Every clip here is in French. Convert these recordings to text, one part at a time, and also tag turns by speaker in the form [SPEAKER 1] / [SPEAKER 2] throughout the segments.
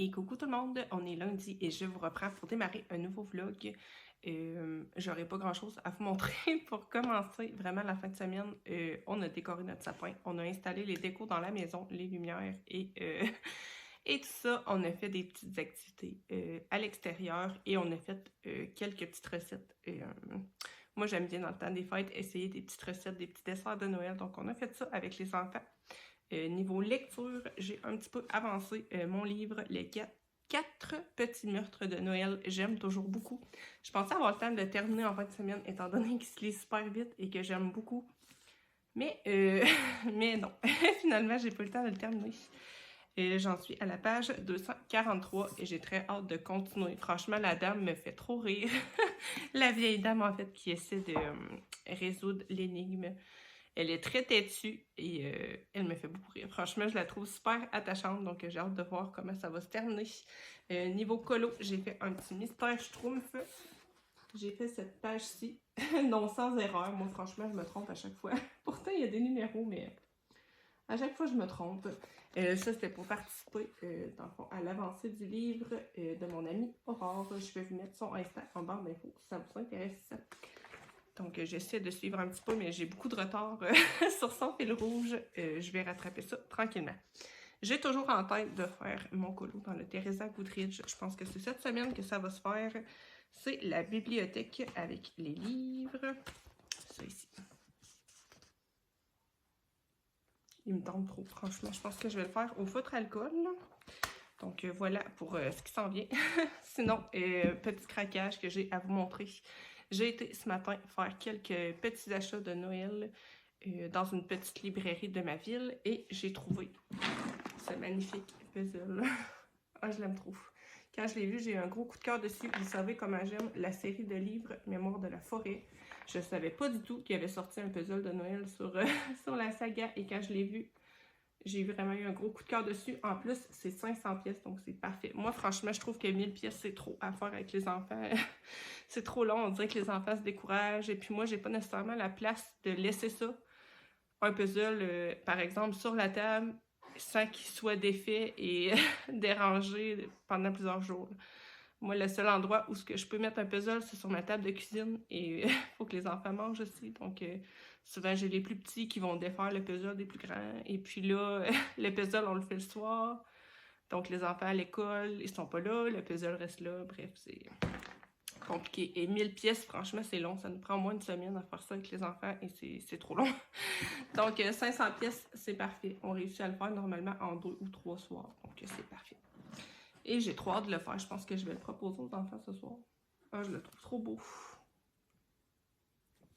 [SPEAKER 1] Et coucou tout le monde, on est lundi et je vous reprends pour démarrer un nouveau vlog. J'aurai pas grand chose à vous montrer pour commencer vraiment la fin de semaine. On a décoré notre sapin, on a installé les décos dans la maison, les lumières et tout ça. On a fait des petites activités à l'extérieur et on a fait quelques petites recettes. Moi j'aime bien dans le temps des fêtes essayer des petites recettes, des petits desserts de Noël, donc on a fait ça avec les enfants. Niveau lecture, j'ai un petit peu avancé mon livre, Les 4 petits meurtres de Noël. J'aime toujours beaucoup. Je pensais avoir le temps de le terminer en fin de semaine, étant donné qu'il se lit super vite et que j'aime beaucoup. Mais, mais non, finalement, j'ai pas eu le temps de le terminer. J'en suis à la page 243 et j'ai très hâte de continuer. Franchement, la dame me fait trop rire. La vieille dame, en fait, qui essaie de résoudre l'énigme. Elle est très têtue et elle me fait beaucoup rire. Franchement, je la trouve super attachante, donc j'ai hâte de voir comment ça va se terminer. Niveau colo, j'ai fait un petit mystère schtroumpf. J'ai fait cette page-ci, non sans erreur. Moi, franchement, je me trompe à chaque fois. Pourtant, il y a des numéros, mais à chaque fois, je me trompe. Ça, c'était pour participer, dans le fond, à l'avancée du livre de mon amie Aurore. Je vais vous mettre son Insta en barre d'infos si ça vous intéresse. Donc, j'essaie de suivre un petit peu, mais j'ai beaucoup de retard sur son fil rouge. Je vais rattraper ça tranquillement. J'ai toujours en tête de faire mon colo dans le Teresa Goodrich. Je pense que c'est cette semaine que ça va se faire. C'est la bibliothèque avec les livres. Ça ici. Il me tente trop, franchement. Je pense que je vais le faire au feutre alcool. Donc, voilà pour ce qui s'en vient. Sinon, petit craquage que j'ai à vous montrer. J'ai été ce matin faire quelques petits achats de Noël dans une petite librairie de ma ville et j'ai trouvé ce magnifique puzzle. Ah, je l'aime trop. Quand je l'ai vu, j'ai eu un gros coup de cœur dessus. Vous savez comment j'aime la série de livres Mémoire de la forêt. Je ne savais pas du tout qu'il y avait sorti un puzzle de Noël sur, sur la saga et quand je l'ai vu, j'ai vraiment eu un gros coup de cœur dessus. En plus, c'est 500 pièces, donc c'est parfait. Moi, franchement, je trouve que 1000 pièces, c'est trop à faire avec les enfants. C'est trop long, on dirait que les enfants se découragent. Et puis moi, j'ai pas nécessairement la place de laisser ça, un puzzle, par exemple, sur la table, sans qu'il soit défait et dérangé pendant plusieurs jours. Moi, le seul endroit où je peux mettre un puzzle, c'est sur ma table de cuisine et il faut que les enfants mangent aussi. Donc, souvent, j'ai les plus petits qui vont défaire le puzzle des plus grands. Et puis là, le puzzle, on le fait le soir. Donc, les enfants à l'école, ils sont pas là, le puzzle reste là. Bref, c'est compliqué. Et 1000 pièces, franchement, c'est long. Ça nous prend au moins une semaine à faire ça avec les enfants et c'est trop long. Donc, 500 pièces, c'est parfait. On réussit à le faire normalement en 2 ou 3 soirs. Donc, c'est parfait. Et j'ai trop hâte de le faire. Je pense que je vais le proposer aux enfants ce soir. Ah, je le trouve trop beau.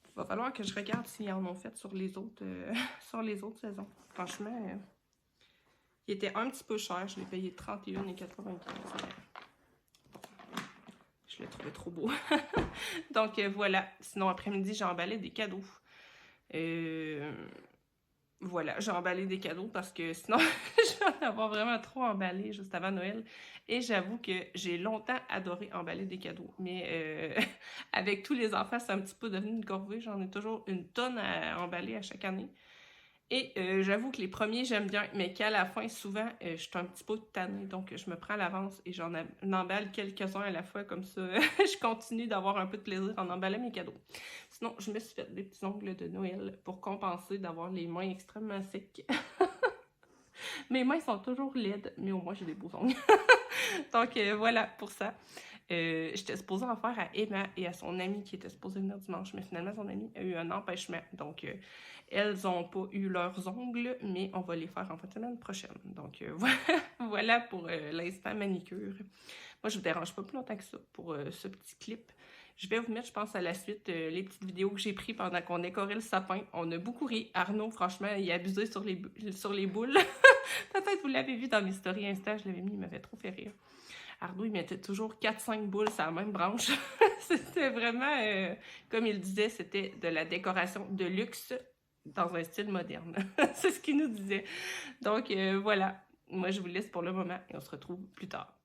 [SPEAKER 1] Il va falloir que je regarde s'ils en ont fait sur les autres, sur les autres saisons. Franchement, il était un petit peu cher. Je l'ai payé 31,95 $. Je l'ai trouvé trop beau. Donc, voilà. Sinon, après-midi, j'ai emballé des cadeaux. Voilà, j'ai emballé des cadeaux parce que sinon, je vais en avoir vraiment trop emballé juste avant Noël. Et j'avoue que j'ai longtemps adoré emballer des cadeaux. Mais avec tous les enfants, c'est un petit peu devenu une corvée. J'en ai toujours une tonne à emballer à chaque année. Et j'avoue que les premiers, j'aime bien, mais qu'à la fin, souvent, je suis un petit peu tannée. Donc, je me prends à l'avance et j'en emballe quelques-uns à la fois. Comme ça, je continue d'avoir un peu de plaisir en emballant mes cadeaux. Sinon, je me suis fait des petits ongles de Noël pour compenser d'avoir les mains extrêmement secs. Mes mains sont toujours laides, mais au moins, j'ai des beaux ongles. Donc, voilà pour ça. J'étais supposée en faire à Emma et à son amie qui était supposée venir dimanche, mais finalement, son amie a eu un empêchement. Donc, elles n'ont pas eu leurs ongles, mais on va les faire en fin de semaine prochaine. Donc, voilà pour l'instant manicure. Moi, je vous dérange pas plus longtemps que ça pour ce petit clip. Je vais vous mettre, je pense, à la suite, les petites vidéos que j'ai prises pendant qu'on décorait le sapin. On a beaucoup ri. Arnaud, franchement, il a abusé sur les boules. Peut-être vous l'avez vu dans mes stories Insta, je l'avais mis, il m'avait trop fait rire. Arnaud, il mettait toujours 4-5 boules sur la même branche. C'était vraiment, comme il disait, c'était de la décoration de luxe dans un style moderne. C'est ce qu'il nous disait. Donc, voilà. Moi, je vous laisse pour le moment et on se retrouve plus tard.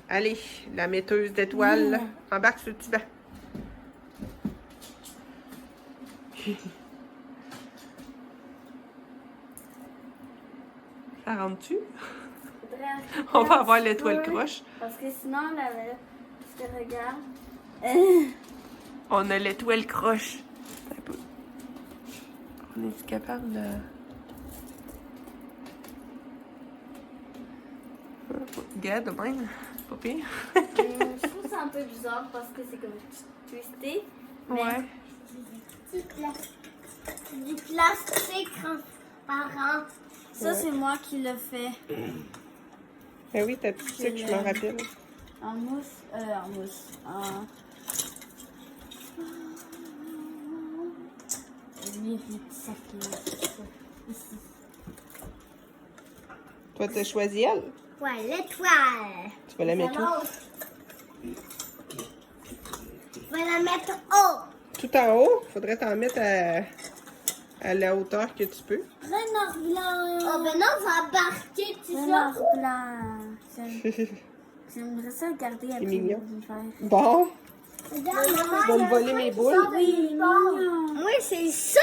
[SPEAKER 1] Allez, la metteuse d'étoiles. Embarque sur le petit banc. Ça rentre-tu? On va avoir l'étoile croche.
[SPEAKER 2] Parce que sinon, là, je te regarde.
[SPEAKER 1] On a l'étoile croche. On est capable de... Regarde, de même. Pas pire.
[SPEAKER 2] Je trouve ça un peu bizarre parce que c'est comme twisté. Mais
[SPEAKER 1] Ouais.
[SPEAKER 3] Du plastique transparent.
[SPEAKER 2] ça, c'est moi qui le fais.
[SPEAKER 1] Ben oui, t'as tout ça que je me rappelle.
[SPEAKER 2] En mousse. En mousse.
[SPEAKER 1] Toi, t'as choisi elle.
[SPEAKER 3] Ouais, l'étoile.
[SPEAKER 1] Tu vas la mettre où?
[SPEAKER 3] Je vais la mettre haut.
[SPEAKER 1] Tout en haut. Faudrait t'en mettre à la hauteur que tu peux.
[SPEAKER 2] Renard blanc.
[SPEAKER 3] Oh ben non, on va embarquer, tu
[SPEAKER 2] Renard
[SPEAKER 3] sais.
[SPEAKER 2] blanc. J'aimerais ça garder après
[SPEAKER 1] mignon.
[SPEAKER 2] l'hiver.
[SPEAKER 1] Bon,
[SPEAKER 3] Regarde,
[SPEAKER 1] tu vas me voler mes boules.
[SPEAKER 2] Oui, mignon.
[SPEAKER 3] oui, c'est ça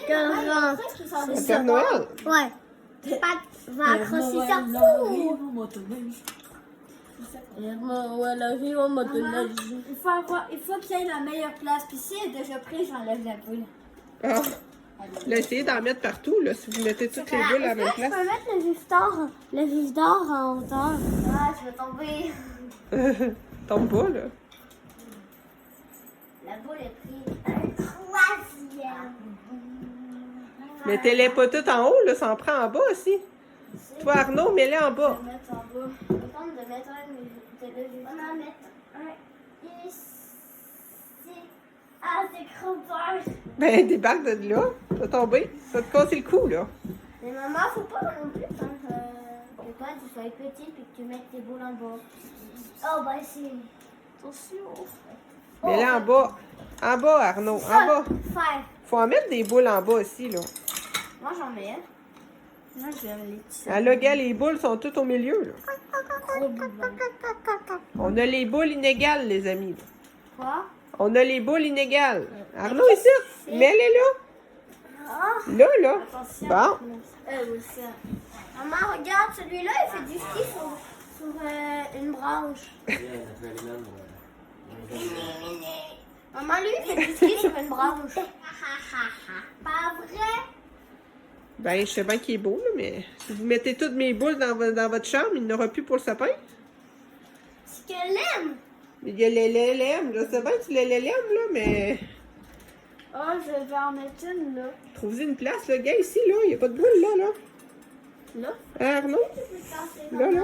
[SPEAKER 3] que rentre.
[SPEAKER 1] Le Père Noël.
[SPEAKER 3] Ouais. Pas va accrocher ça.
[SPEAKER 2] Il faut qu'il y ait la meilleure place. Puis si elle est déjà prise, j'enlève la boule.
[SPEAKER 1] Ah. Là, essayez d'en mettre partout, là, si vous mettez toutes les boules à la même
[SPEAKER 3] Je
[SPEAKER 1] place.
[SPEAKER 3] peux mettre le vif d'or en hauteur. Ah, je vais tomber.
[SPEAKER 1] Tombe pas, là.
[SPEAKER 3] La boule est prise. Un troisième.
[SPEAKER 1] Mettez-les pas toutes en haut, là, ça en prend en bas aussi. Toi, Arnaud, mets-les en bas.
[SPEAKER 2] Je vais mettre en bas.
[SPEAKER 3] Je vais prendre de mettre un de on va en mettre un ici. Ah, c'est trop peur.
[SPEAKER 1] Ben, débarque de là. Tu vas tomber. Ça va te casser le cou, là.
[SPEAKER 3] Mais maman, faut pas non plus quand que toi tu sois petit puis que tu mettes tes boules en bas. Oh, ben c'est.
[SPEAKER 2] Attention.
[SPEAKER 1] Mets-les en bas. En bas, Arnaud, en bas.
[SPEAKER 3] Faire.
[SPEAKER 1] Faut en mettre des boules en bas aussi, là.
[SPEAKER 2] Moi, j'en mets. Moi, j'aime les petits.
[SPEAKER 1] Ah, là, gars, les boules sont toutes au milieu, là.
[SPEAKER 2] Trop bouillants.
[SPEAKER 1] On a les boules inégales, les amis. Là.
[SPEAKER 2] Quoi?
[SPEAKER 1] On a les boules inégales. Arnaud, ici, mets-les là. Là, là.
[SPEAKER 2] Attention.
[SPEAKER 1] Bon.
[SPEAKER 2] Aussi.
[SPEAKER 3] Maman, regarde, celui-là, il fait du ski sur une branche. Maman, lui, il fait du ski sur une branche. Pas vrai?
[SPEAKER 1] Ben, je sais bien qu'il est beau, là, mais si vous mettez toutes mes boules dans votre chambre, il n'y en aura plus pour le sapin.
[SPEAKER 3] Ce que l'aime.
[SPEAKER 1] Il y a les LLM, je sais bien que tu les LLM, là, mais
[SPEAKER 2] Oh, je vais en mettre une là.
[SPEAKER 1] trouvez une place, le gars, ici, là. Il n'y a pas de boule, là, là.
[SPEAKER 2] Là?
[SPEAKER 1] Hein, Arnaud? Là, là.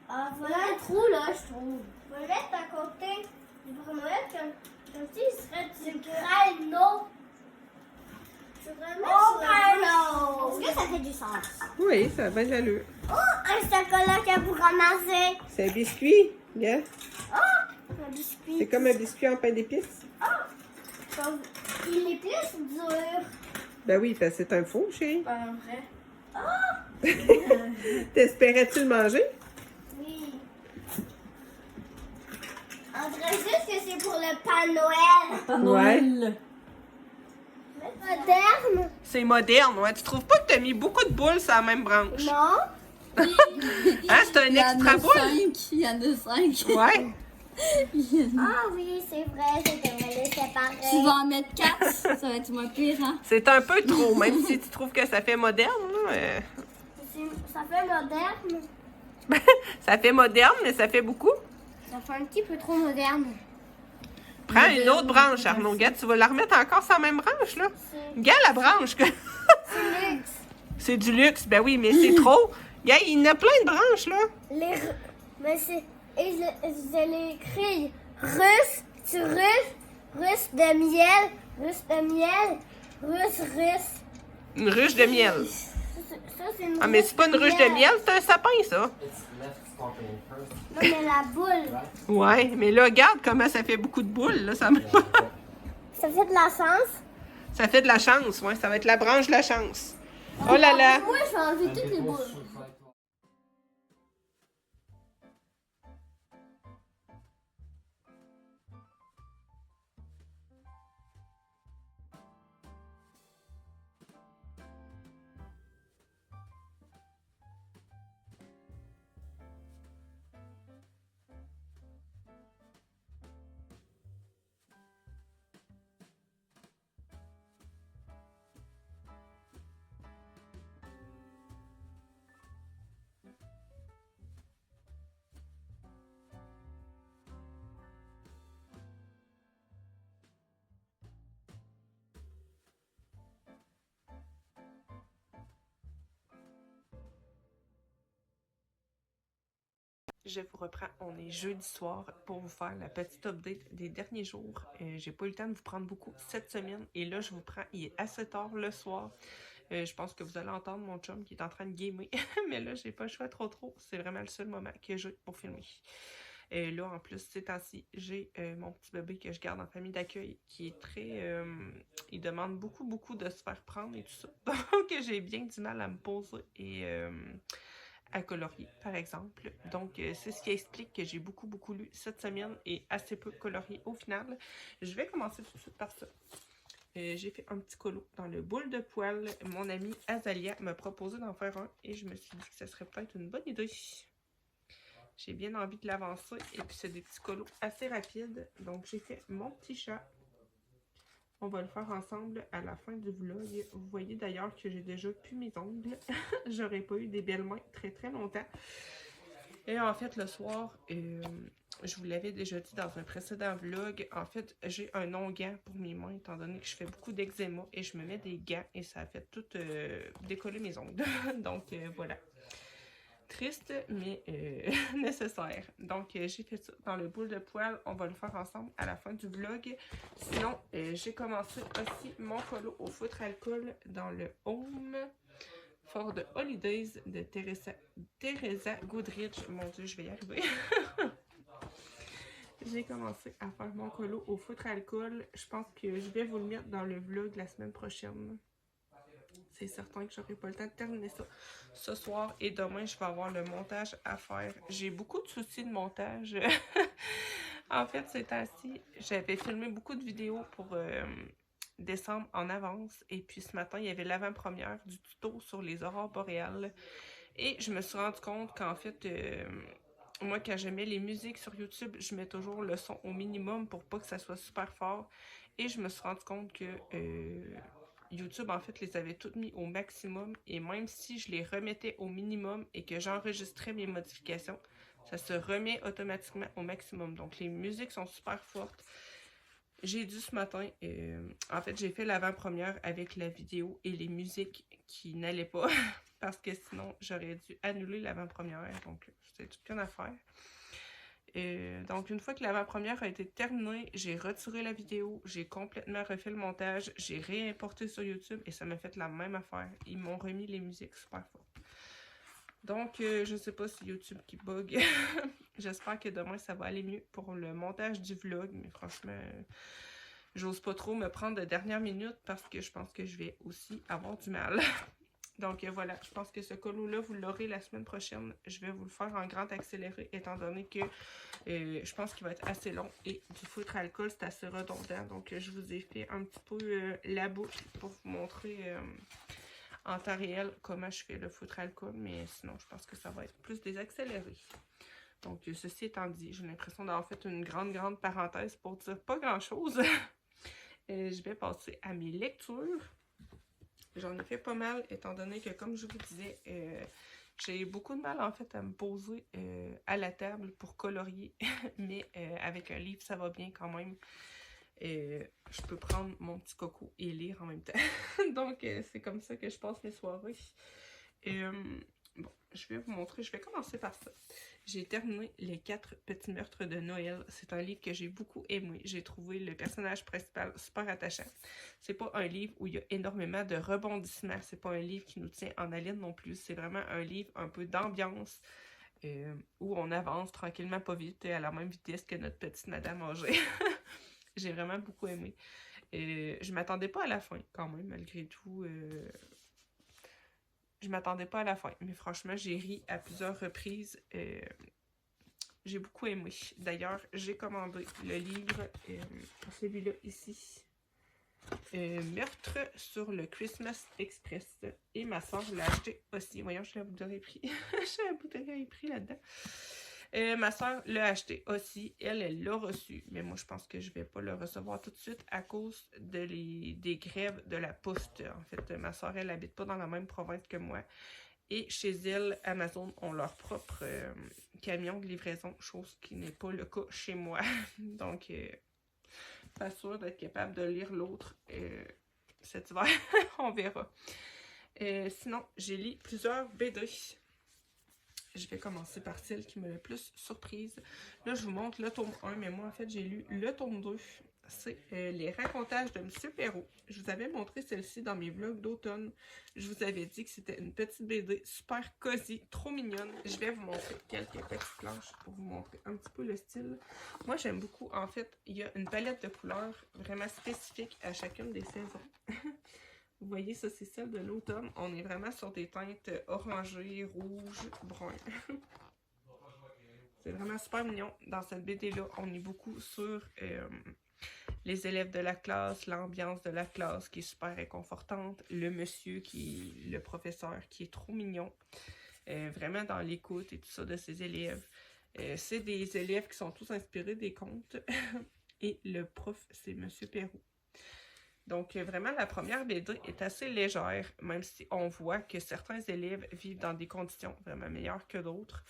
[SPEAKER 3] Ah, voilà un trou là, je trouve. On va le mettre à côté du Père Noël comme s'il serait du grano. Oh, grano! Est-ce que ça fait du sens?
[SPEAKER 1] Oui, ça a bien de l'allure.
[SPEAKER 3] Oh, un chocolat que vous ramassez.
[SPEAKER 1] C'est un biscuit, gars.
[SPEAKER 3] Oh, un biscuit.
[SPEAKER 1] C'est comme un biscuit en pain d'épices.
[SPEAKER 3] Comme- Il est plus dur.
[SPEAKER 1] Ben oui, parce que c'est un faux, chérie.
[SPEAKER 2] Pas un vrai.
[SPEAKER 1] T'espérais-tu le manger?
[SPEAKER 3] Oui. On dirait juste que c'est pour le Père Noël.
[SPEAKER 1] Ouais.
[SPEAKER 3] Moderne?
[SPEAKER 1] C'est moderne, ouais. Tu trouves pas que t'as mis beaucoup de boules sur la même branche?
[SPEAKER 3] Non.
[SPEAKER 1] Hein, c'est un extra boule?
[SPEAKER 2] Il y en a 5.
[SPEAKER 1] Ouais.
[SPEAKER 3] Ah oui, c'est vrai, je devrais les séparer.
[SPEAKER 2] Tu vas en mettre 4, ça va être moins pire, hein?
[SPEAKER 1] C'est un peu trop, même si tu trouves que ça fait moderne, là.
[SPEAKER 3] Ça fait moderne.
[SPEAKER 1] Ça fait moderne, mais ça fait beaucoup.
[SPEAKER 3] Ça fait un petit peu trop moderne.
[SPEAKER 1] Prends une autre branche, Arnaud. Regarde, tu vas la remettre encore sur la même branche, là. Regarde la branche.
[SPEAKER 3] C'est luxe.
[SPEAKER 1] C'est du luxe, ben oui, mais c'est trop. Regarde, il y en a plein de branches, là.
[SPEAKER 3] Mais c'est. Et je l'écris russe, russe de miel, russe.
[SPEAKER 1] Une ruche de miel.
[SPEAKER 3] Ça, c'est une
[SPEAKER 1] Ah, mais c'est pas une ruche de miel, c'est un sapin, ça.
[SPEAKER 3] Non, mais la boule.
[SPEAKER 1] Ouais, mais là, regarde comment ça fait beaucoup de boules, là. Ça
[SPEAKER 3] Ça fait de la chance.
[SPEAKER 1] fait de la chance, ouais. Ça va être la branche de la chance. Oh là là!
[SPEAKER 2] Moi, je vais enlever toutes les boules.
[SPEAKER 1] Je vous reprends, on est jeudi soir pour vous faire la petite update des derniers jours. J'ai pas eu le temps de vous prendre beaucoup cette semaine et là je vous prends, il est assez tard le soir. Je pense que vous allez entendre mon chum qui est en train de gamer, mais là j'ai pas le choix trop, c'est vraiment le seul moment que j'ai pour filmer. Là en plus ces temps-ci, j'ai mon petit bébé que je garde en famille d'accueil qui est très... il demande beaucoup de se faire prendre et tout ça. Donc j'ai bien du mal à me poser et... à colorier, par exemple. Donc, c'est ce qui explique que j'ai beaucoup lu cette semaine et assez peu colorié au final. Je vais commencer tout de suite par ça. J'ai fait un petit colo dans le boule de poêle. Mon amie Azalia m'a proposé d'en faire un et je me suis dit que ce serait peut-être une bonne idée. J'ai bien envie de l'avancer et puis c'est des petits colos assez rapides. Donc, j'ai fait mon petit chat. On va le faire ensemble à la fin du vlog. Vous voyez d'ailleurs que j'ai déjà pu mes ongles. J'aurais pas eu des belles mains très longtemps. Et en fait, le soir, je vous l'avais déjà dit dans un précédent vlog, en fait, j'ai un onguent pour mes mains, étant donné que je fais beaucoup d'eczéma et je me mets des gants et ça a fait tout décoller mes ongles. Donc, voilà. Triste, mais nécessaire. Donc, j'ai fait ça dans le boule de poêle. On va le faire ensemble à la fin du vlog. Sinon, j'ai commencé aussi mon colo au feutre alcool dans le Home for the Holidays de Teresa Goodrich. Mon Dieu, je vais y arriver. J'ai commencé à faire mon colo au feutre alcool. Je pense que je vais vous le mettre dans le vlog la semaine prochaine. C'est certain que j'aurai pas le temps de terminer ça ce soir et demain je vais avoir le montage à faire. J'ai beaucoup de soucis de montage. En fait, ces temps-ci, j'avais filmé beaucoup de vidéos pour décembre en avance et puis ce matin, il y avait l'avant-première du tuto sur les aurores boréales et je me suis rendu compte qu'en fait, moi quand je mets les musiques sur YouTube, je mets toujours le son au minimum pour pas que ça soit super fort et je me suis rendu compte que YouTube, en fait, les avait toutes mis au maximum et même si je les remettais au minimum et que j'enregistrais mes modifications, ça se remet automatiquement au maximum. Donc, les musiques sont super fortes. J'ai dû ce matin, en fait, j'ai fait l'avant-première avec la vidéo et les musiques qui n'allaient pas parce que sinon, j'aurais dû annuler l'avant-première. Donc, c'était toute qu'une affaire. Donc, une fois que l'avant-première a été terminée, j'ai retiré la vidéo, j'ai complètement refait le montage, j'ai réimporté sur YouTube et ça m'a fait la même affaire. Ils m'ont remis les musiques super fortes. Donc, je sais pas si YouTube qui bug. J'espère que demain, ça va aller mieux pour le montage du vlog, mais franchement, j'ose pas trop me prendre de dernière minute parce que je pense que je vais aussi avoir du mal. Donc voilà, je pense que ce colo-là, vous l'aurez la semaine prochaine. Je vais vous le faire en grand accéléré, étant donné que je pense qu'il va être assez long. Et du feutre alcool, c'est assez redondant. Donc je vous ai fait un petit peu la boucle pour vous montrer en temps réel comment je fais le feutre alcool. Mais sinon, je pense que ça va être plus désaccéléré. Donc ceci étant dit, j'ai l'impression d'avoir fait une grande parenthèse pour dire pas grand-chose. Je vais passer à mes lectures. J'en ai fait pas mal, étant donné que, comme je vous disais, j'ai beaucoup de mal, en fait, à me poser à la table pour colorier. Mais avec un livre, ça va bien quand même. Je peux prendre mon petit coco et lire en même temps. Donc, c'est comme ça que je passe mes soirées. Bon, je vais vous montrer. Je vais commencer par ça. J'ai terminé Les 4 petits meurtres de Noël. C'est un livre que j'ai beaucoup aimé. J'ai trouvé le personnage principal super attachant. C'est pas un livre où il y a énormément de rebondissements. C'est pas un livre qui nous tient en haleine non plus. C'est vraiment un livre un peu d'ambiance où on avance tranquillement, pas vite, à la même vitesse que notre petite madame âgée. J'ai vraiment beaucoup aimé. Je m'attendais pas à la fin, quand même, malgré tout. je m'attendais pas à la fin, mais franchement, j'ai ri à plusieurs reprises. J'ai beaucoup aimé. D'ailleurs, j'ai commandé le livre, celui-là ici. Meurtre sur le Christmas Express. Et ma soeur l'a acheté aussi. Voyons, je l'ai bouteille prix. J'ai la bouteille prix là-dedans. Ma soeur l'a acheté aussi. Elle l'a reçu. Mais moi, je pense que je vais pas le recevoir tout de suite à cause des grèves de la poste. En fait, ma soeur, elle habite pas dans la même province que moi. Et chez elle, Amazon ont leur propre camion de livraison, chose qui n'est pas le cas chez moi. Donc, pas sûr d'être capable de lire l'autre cet hiver. On verra. Sinon, j'ai lu plusieurs BD. Je vais commencer par celle qui m'a le plus surprise. Là, je vous montre le tome 1, mais moi, en fait, j'ai lu le tome 2. C'est Les racontages de M. Perrault. Je vous avais montré celle-ci dans mes vlogs d'automne. Je vous avais dit que c'était une petite BD super cosy, trop mignonne. Je vais vous montrer quelques petites planches pour vous montrer un petit peu le style. Moi, j'aime beaucoup. En fait, il y a une palette de couleurs vraiment spécifique à chacune des saisons. Vous voyez, ça, c'est celle de l'automne. On est vraiment sur des teintes orangées, rouges, bruns. C'est vraiment super mignon. Dans cette BD-là, on est beaucoup sur les élèves de la classe, l'ambiance de la classe qui est super réconfortante, le monsieur qui est le professeur qui est trop mignon, vraiment dans l'écoute et tout ça de ses élèves. C'est des élèves qui sont tous inspirés des contes et le prof, c'est M. Perrault. Donc, vraiment, la première BD est assez légère, même si on voit que certains élèves vivent dans des conditions vraiment meilleures que d'autres.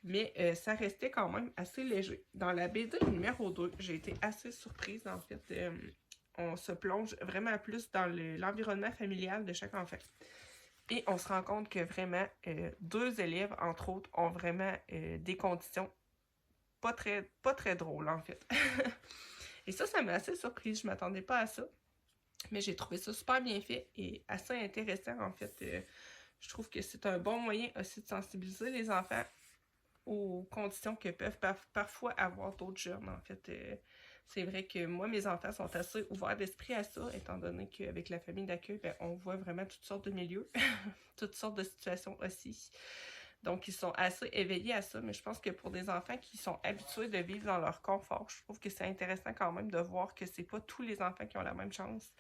[SPEAKER 1] Mais ça restait quand même assez léger. Dans la BD numéro 2, j'ai été assez surprise, en fait. On se plonge vraiment plus dans l'environnement familial de chaque enfant. Et on se rend compte que vraiment, 2 élèves, entre autres, ont vraiment des conditions pas très drôles, en fait. Et ça m'a assez surprise. Je m'attendais pas à ça. Mais j'ai trouvé ça super bien fait et assez intéressant, en fait. Je trouve que c'est un bon moyen aussi de sensibiliser les enfants aux conditions que peuvent parfois avoir d'autres jeunes, en fait. C'est vrai que moi, mes enfants sont assez ouverts d'esprit à ça, étant donné qu'avec la famille d'accueil, ben, on voit vraiment toutes sortes de milieux, toutes sortes de situations aussi. Donc, ils sont assez éveillés à ça, mais je pense que pour des enfants qui sont habitués de vivre dans leur confort, je trouve que c'est intéressant quand même de voir que c'est pas tous les enfants qui ont la même chance.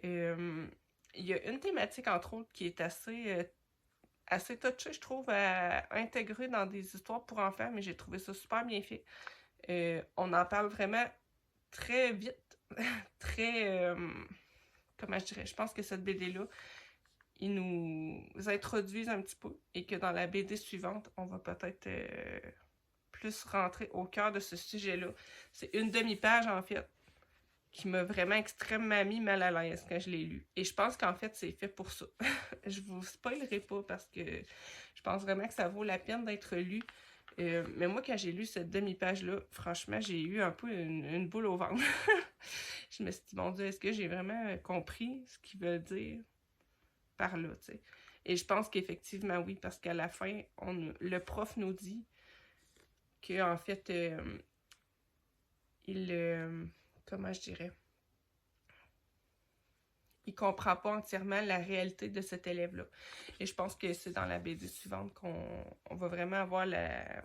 [SPEAKER 1] Il y a une thématique, entre autres, qui est assez touchée, je trouve, à intégrer dans des histoires pour enfants, mais j'ai trouvé ça super bien fait. On en parle vraiment très vite, très... comment je dirais? Je pense que cette BD-là, ils nous introduisent un petit peu et que dans la BD suivante, on va peut-être plus rentrer au cœur de ce sujet-là. C'est une demi-page, en fait, qui m'a vraiment extrêmement mis mal à l'aise quand je l'ai lu. Et je pense qu'en fait, c'est fait pour ça. Je vous spoilerai pas parce que je pense vraiment que ça vaut la peine d'être lu. Mais moi, quand j'ai lu cette demi-page-là, franchement, j'ai eu un peu une boule au ventre. Je me suis dit, mon Dieu, est-ce que j'ai vraiment compris ce qu'il veut dire par là, tu sais? Et je pense qu'effectivement, oui, parce qu'à la fin, le prof nous dit qu'en fait, comment je dirais? Il comprend pas entièrement la réalité de cet élève-là. Et je pense que c'est dans la BD suivante qu'on va vraiment avoir la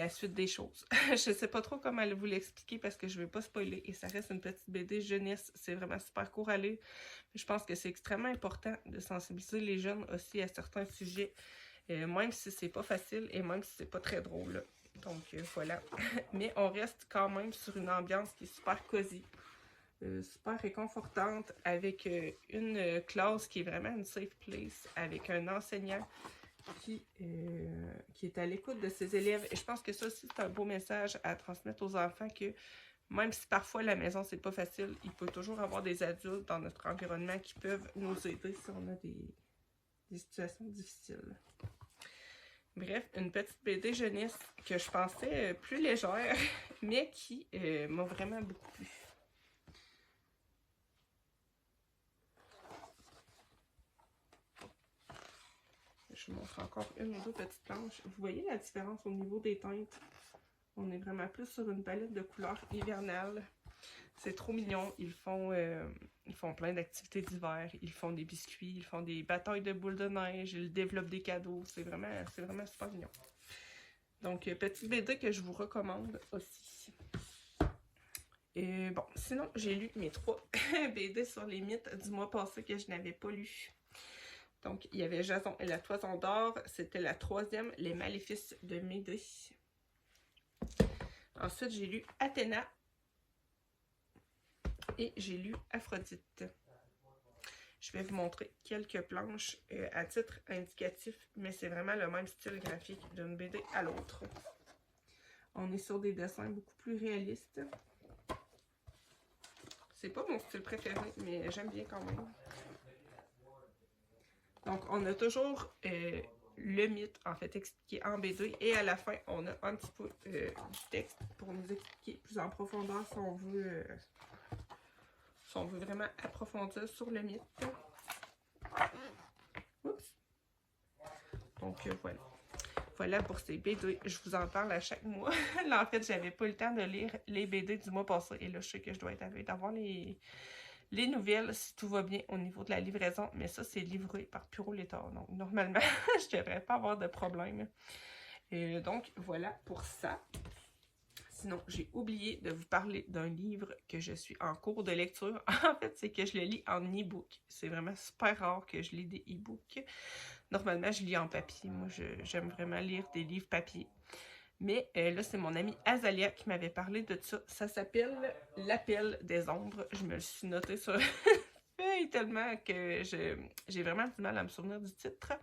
[SPEAKER 1] suite des choses. Je sais pas trop comment vous l'expliquer parce que je veux pas spoiler et ça reste une petite BD jeunesse. C'est vraiment super court à lire. Je pense que c'est extrêmement important de sensibiliser les jeunes aussi à certains sujets, même si c'est pas facile et même si c'est pas très drôle. Donc voilà. Mais on reste quand même sur une ambiance qui est super cosy. Super réconfortante avec une classe qui est vraiment une safe place, avec un enseignant qui est à l'écoute de ses élèves. Et je pense que ça aussi, c'est un beau message à transmettre aux enfants que même si parfois la maison, c'est pas facile, il peut toujours avoir des adultes dans notre environnement qui peuvent nous aider si on a des situations difficiles. Bref, une petite BD jeunesse que je pensais plus légère, mais qui m'a vraiment beaucoup plu. Je vous montre encore une ou deux petites planches. Vous voyez la différence au niveau des teintes? On est vraiment plus sur une palette de couleurs hivernales. C'est trop mignon. Ils font plein d'activités d'hiver. Ils font des biscuits, ils font des batailles de boules de neige, ils développent des cadeaux. C'est vraiment super mignon. Donc, petite BD que je vous recommande aussi. Et bon, sinon, j'ai lu mes 3 BD sur les mythes du mois passé que je n'avais pas lu. Donc, il y avait Jason et la Toison d'Or. C'était la 3e, Les Maléfices de Médée. Ensuite, j'ai lu Athéna. Et j'ai lu Aphrodite. Je vais vous montrer quelques planches à titre indicatif, mais c'est vraiment le même style graphique d'une BD à l'autre. On est sur des dessins beaucoup plus réalistes. C'est pas mon style préféré, mais j'aime bien quand même. Donc, on a toujours le mythe, en fait, expliqué en BD. Et à la fin, on a un petit peu du texte pour nous expliquer plus en profondeur si on veut vraiment approfondir sur le mythe. Oups. Donc, voilà. Voilà pour ces BD. Je vous en parle à chaque mois. Là, en fait, j'avais pas le temps de lire les BD du mois passé. Et là, je sais que je dois être à veille d'avoir les nouvelles, si tout va bien au niveau de la livraison. Mais ça, c'est livré par Puro Létard. Donc, normalement, je devrais pas avoir de problème. Donc, voilà pour ça. Sinon, j'ai oublié de vous parler d'un livre que je suis en cours de lecture. En fait, c'est que je le lis en e-book. C'est vraiment super rare que je lis des e-books. Normalement, je lis en papier. Moi, j'aime vraiment lire des livres papier. Mais là, c'est mon amie Azalia qui m'avait parlé de ça. Ça s'appelle L'Appel des Ombres. Je me le suis noté sur feuille tellement que j'ai vraiment du mal à me souvenir du titre.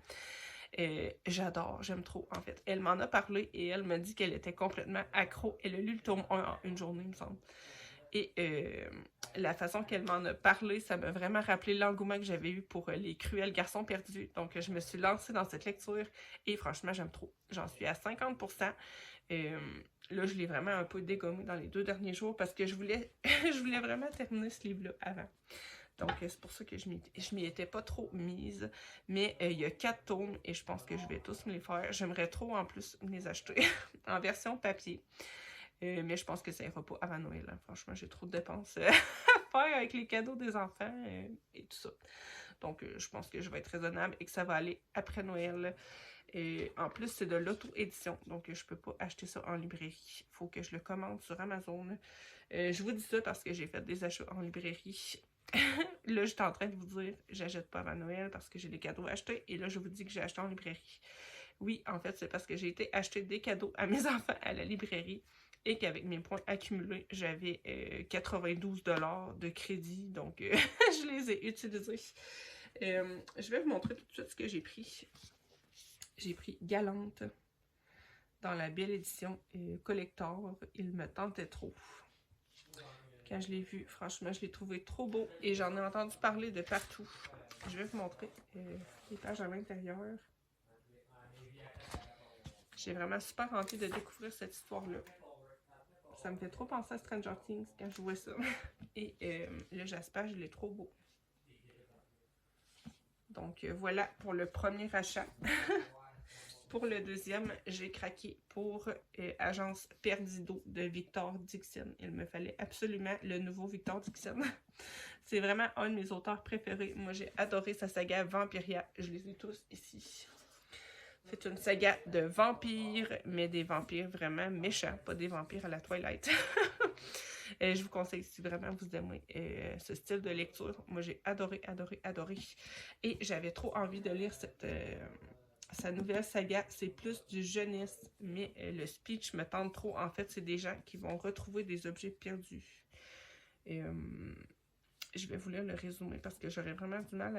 [SPEAKER 1] J'adore, j'aime trop en fait. Elle m'en a parlé et elle m'a dit qu'elle était complètement accro. Elle a lu le tome 1 en une journée, il me semble. Et la façon qu'elle m'en a parlé, ça m'a vraiment rappelé l'engouement que j'avais eu pour Les Cruels Garçons Perdus. Donc, je me suis lancée dans cette lecture et franchement, j'aime trop. J'en suis à 50%. Là, je l'ai vraiment un peu dégommé dans les 2 derniers jours parce que je voulais vraiment terminer ce livre-là avant. Donc, c'est pour ça que je m'y étais pas trop mise. Mais il y a 4 tomes et je pense que je vais tous me les faire. J'aimerais trop en plus me les acheter en version papier. Mais je pense que ça ira pas avant Noël. Hein. Franchement, j'ai trop de dépenses à faire avec les cadeaux des enfants et tout ça. Donc, je pense que je vais être raisonnable et que ça va aller après Noël. Et en plus, c'est de l'auto-édition. Donc, je peux pas acheter ça en librairie. Il faut que je le commande sur Amazon. Je vous dis ça parce que j'ai fait des achats en librairie. Là, j'étais en train de vous dire, j'achète pas avant Noël parce que j'ai des cadeaux à acheter. Et là, je vous dis que j'ai acheté en librairie. Oui, en fait, c'est parce que j'ai été acheter des cadeaux à mes enfants à la librairie et qu'avec mes points accumulés, j'avais 92 $ de crédit. Donc, je les ai utilisés. Je vais vous montrer tout de suite ce que j'ai pris. J'ai pris Galante dans la belle édition collector. Il me tentait trop. Quand je l'ai vu, franchement, je l'ai trouvé trop beau et j'en ai entendu parler de partout. Je vais vous montrer les pages à l'intérieur. J'ai vraiment super envie de découvrir cette histoire-là. Ça me fait trop penser à Stranger Things quand je vois ça. Et le Jasper, je l'ai trop beau. Donc voilà pour le premier achat. Pour le deuxième, j'ai craqué pour Agence Perdido de Victor Dixon. Il me fallait absolument le nouveau Victor Dixon. C'est vraiment un de mes auteurs préférés. Moi, j'ai adoré sa saga Vampiria. Je les ai tous ici. C'est une saga de vampires, mais des vampires vraiment méchants, pas des vampires à la Twilight. Je vous conseille si vraiment vous aimez ce style de lecture. Moi, j'ai adoré, adoré, adoré. Et j'avais trop envie de lire sa nouvelle saga. C'est plus du jeunesse, mais le speech me tente trop. En fait, c'est des gens qui vont retrouver des objets perdus. Je vais vous lire le résumé parce que j'aurais vraiment du mal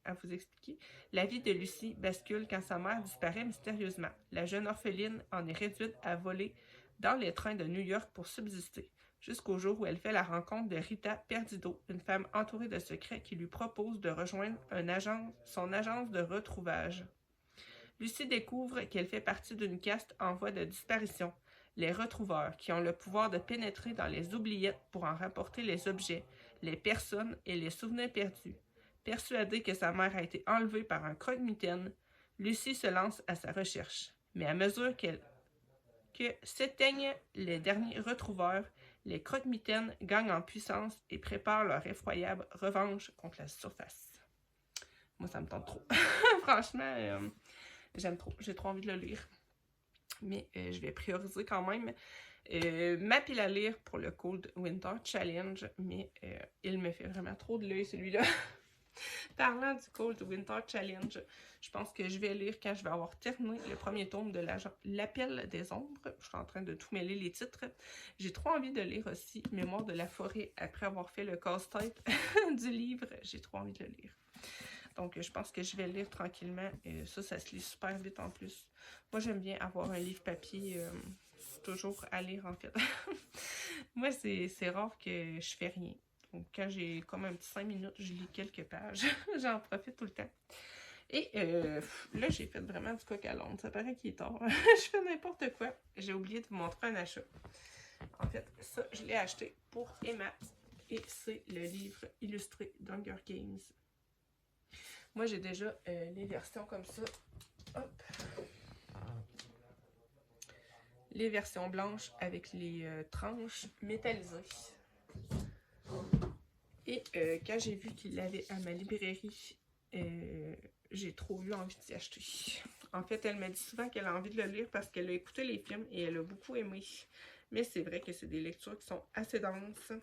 [SPEAKER 1] à vous expliquer. La vie de Lucie bascule quand sa mère disparaît mystérieusement. La jeune orpheline en est réduite à voler dans les trains de New York pour subsister, jusqu'au jour où elle fait la rencontre de Rita Perdido, une femme entourée de secrets qui lui propose de rejoindre son agence de retrouvage. Lucie découvre qu'elle fait partie d'une caste en voie de disparition, les retrouveurs, qui ont le pouvoir de pénétrer dans les oubliettes pour en rapporter les objets, les personnes et les souvenirs perdus. Persuadée que sa mère a été enlevée par un croque-mitaine, Lucie se lance à sa recherche. Mais à mesure que s'éteignent les derniers retrouveurs, Les croque-mitaines gagnent en puissance et préparent leur effroyable revanche contre la surface. Moi, ça me tente trop. Franchement, j'aime trop. J'ai trop envie de le lire. Mais je vais prioriser quand même ma pile à lire pour le Cold Winter Challenge. Mais il me fait vraiment trop de l'œil, celui-là. Parlant du Cold Winter Challenge, je pense que je vais lire quand je vais avoir terminé le premier tome de L'Appel des Ombres. Je suis en train de tout mêler les titres. J'ai trop envie de lire aussi Mémoire de la forêt après avoir fait le casse-tête du livre. J'ai trop envie de le lire. Donc, je pense que je vais lire tranquillement. Ça se lit super vite en plus. Moi, j'aime bien avoir un livre papier toujours à lire en fait. Moi, c'est rare que je fais rien. Donc, quand j'ai comme un petit 5 minutes, je lis quelques pages. J'en profite tout le temps. Et là, j'ai fait vraiment du coq à l'âne. Ça paraît qu'il est tard. Je fais n'importe quoi. J'ai oublié de vous montrer un achat. En fait, ça, je l'ai acheté pour Emma. Et c'est le livre illustré d'Hunger Games. Moi, j'ai déjà les versions comme ça. Hop. Les versions blanches avec les tranches métallisées. Et quand j'ai vu qu'il l'avait à ma librairie, j'ai trop eu envie d'y acheter. En fait, elle m'a dit souvent qu'elle a envie de le lire parce qu'elle a écouté les films et elle a beaucoup aimé. Mais c'est vrai que c'est des lectures qui sont assez denses.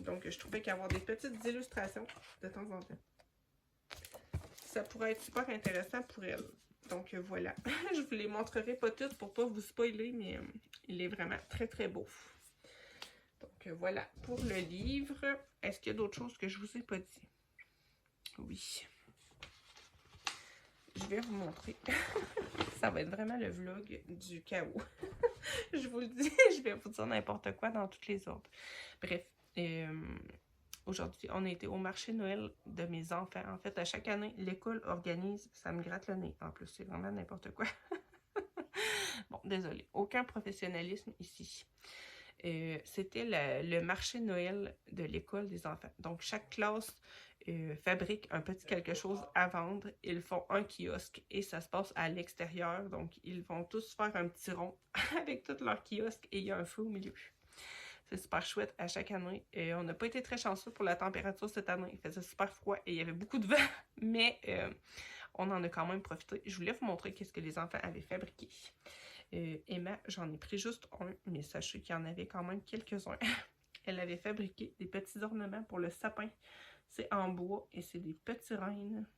[SPEAKER 1] Donc, je trouvais qu'avoir des petites illustrations de temps en temps, ça pourrait être super intéressant pour elle. Donc voilà, je vous les montrerai pas toutes pour pas vous spoiler, mais il est vraiment très très beau. Donc voilà pour le livre. Est-ce qu'il y a d'autres choses que je vous ai pas dit? Oui. Je vais vous montrer. Ça va être vraiment le vlog du chaos. Je vous le dis, je vais vous dire n'importe quoi dans toutes les ordres. Bref, aujourd'hui, on a été au marché Noël de mes enfants. En fait, à chaque année, l'école organise, ça me gratte le nez. En plus, c'est vraiment n'importe quoi. Bon, désolé, aucun professionnalisme ici. C'était le marché Noël de l'école des enfants. Donc, chaque classe fabrique un petit quelque chose à vendre. Ils font un kiosque et ça se passe à l'extérieur. Donc, ils vont tous faire un petit rond avec tout leur kiosque et il y a un feu au milieu. C'est super chouette à chaque année. On n'a pas été très chanceux pour la température cette année. Il faisait super froid et il y avait beaucoup de vent, mais on en a quand même profité. Je voulais vous montrer qu'est-ce que les enfants avaient fabriqué. Emma, j'en ai pris juste un, mais sachez qu'il y en avait quand même quelques-uns. Elle avait fabriqué des petits ornements pour le sapin. C'est en bois et c'est des petits rennes.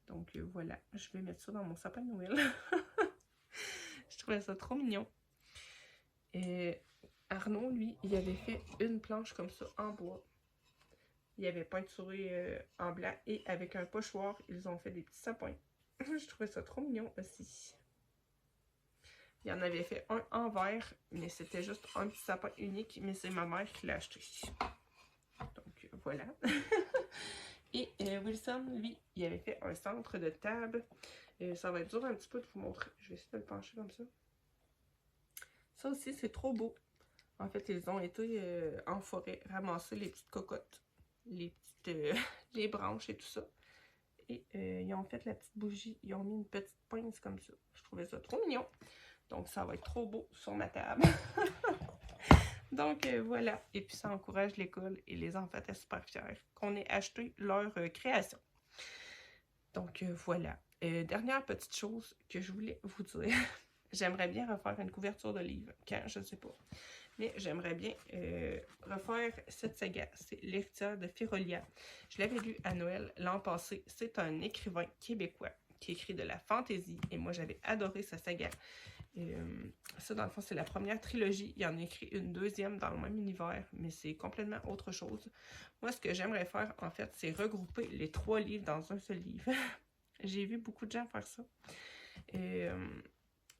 [SPEAKER 1] Donc voilà, je vais mettre ça dans mon sapin de Noël. Je trouvais ça trop mignon. Arnaud, lui, il avait fait une planche comme ça en bois. Il avait peinturé en blanc et avec un pochoir, ils ont fait des petits sapins. Je trouvais ça trop mignon aussi. Il en avait fait un en verre, mais c'était juste un petit sapin unique, mais c'est ma mère qui l'a acheté. Donc voilà. Et Wilson, lui, il avait fait un centre de table. Ça va être dur un petit peu de vous montrer. Je vais essayer de le pencher comme ça. Ça aussi, c'est trop beau. En fait, ils ont été en forêt ramasser les petites cocottes, les branches et tout ça. Et ils ont fait la petite bougie. Ils ont mis une petite pince comme ça. Je trouvais ça trop mignon. Donc, ça va être trop beau sur ma table. Donc, voilà. Et puis, ça encourage l'école et les enfants étaient super fiers qu'on ait acheté leur création. Donc, voilà. Dernière petite chose que je voulais vous dire. J'aimerais bien refaire une couverture de livre. Quand? Je ne sais pas. Mais j'aimerais bien refaire cette saga. C'est L'Héritière de Férolia. Je l'avais lu à Noël l'an passé. C'est un écrivain québécois qui écrit de la fantaisie. Et moi, j'avais adoré sa saga. Ça, dans le fond, c'est la première trilogie. Il en a écrit une deuxième dans le même univers, mais c'est complètement autre chose. Moi, ce que j'aimerais faire, en fait, c'est regrouper les 3 livres dans un seul livre. J'ai vu beaucoup de gens faire ça.